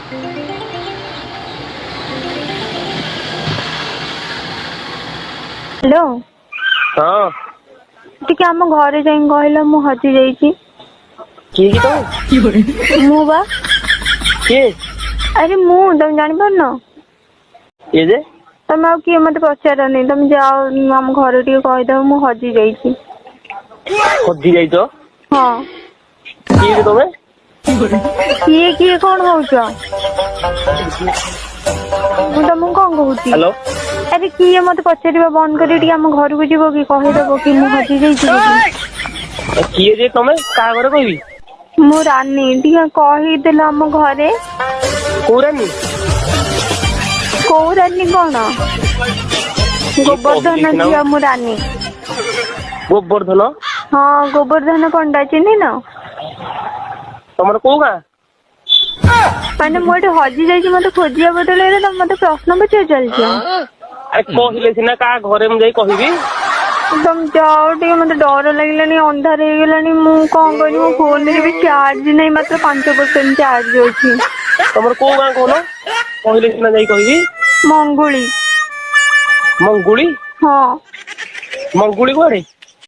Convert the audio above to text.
hello हाँ टिके आम घरे जाई कहला मु हजी जाईची किए कि तुम मु बा किए अरे मु तुम जानी पार न ये जे तुम आउ किए मत पचारनी तुम जाओ आम घरे टिके कहीदव मु हजी जाईची हजी जाई तो हाँ किए तुम्हें किए किए कौन होउछ मु तुमको कौन कहूची हेलो अरे किए मत पचारिबा बंद करी टिके आम घर को जीवो कि कहीदव कि मु हजी जाईची किए जे तुम्हें का घरे कहबी मु रानी टिके कहीदेल आम घरे कोरानी कौ रानी कौन गोवर्धन झिया मु रानी गोवर्धन हाँ गोवर्धन पंडा चिन्ह न तुम कौ गाँ मैंने मुझे हजी जाइए मत खोजिया बदल तुम मत प्रश्न पचार चलछ अरे कहले सिना का घरे मुझे कहबी तुम जाओ टे मत डर लगे अंधार हो गलानी मु कौन करी मो फोन में भी चार्ज नहीं मात्र 5% चार्ज अच्छी तुम कौ गाँ कहल कहले सिना जाई कहबी मंगुली मंगुली हाँ मंगुली कुआड़े